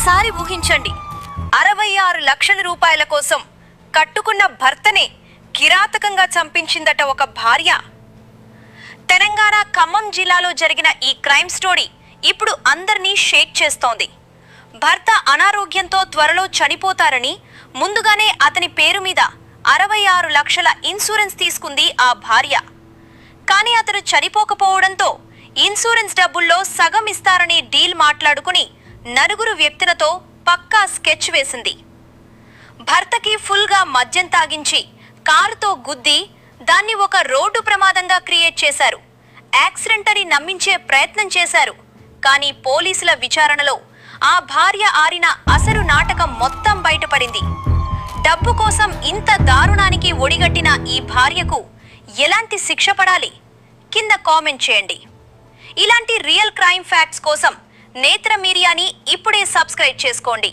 ఒక్కసారి ఊహించండి, 66 లక్షల రూపాయల కోసం కట్టుకున్న భర్తనే కిరాతకంగా చంపించిందట ఒక భార్య. తెలంగాణ ఖమ్మం జిల్లాలో జరిగిన ఈ క్రైమ్ స్టోరీ ఇప్పుడు అందరినీ షేక్ చేస్తోంది. భర్త అనారోగ్యంతో త్వరలో చనిపోతారని ముందుగానే అతని పేరు మీద 66 లక్షల ఇన్సూరెన్స్ తీసుకుంది ఆ భార్య. కానీ అతను చనిపోకపోవడంతో ఇన్సూరెన్స్ డబ్బుల్లో సగం ఇస్తారని డీల్ మాట్లాడుకుని నలుగురు వ్యక్తులతో పక్కా స్కెచ్ వేసింది. భర్తకి ఫుల్గా మద్యం తాగించి కారుతో గుద్ది దాన్ని ఒక రోడ్డు ప్రమాదంగా క్రియేట్ చేశారు. యాక్సిడెంట్ అని నమ్మించే ప్రయత్నం చేశారు. కానీ పోలీసుల విచారణలో ఆ భార్య ఆరిన అసలు నాటకం మొత్తం బయటపడింది. డబ్బు కోసం ఇంత దారుణానికి ఒడిగట్టిన ఈ భార్యకు ఎలాంటి శిక్ష పడాలి? కింద కామెంట్ చేయండి. ఇలాంటి రియల్ క్రైమ్ ఫ్యాక్ట్స్ కోసం నేత్ర మీడియాని ఇప్పుడే సబ్స్క్రైబ్ చేసుకోండి.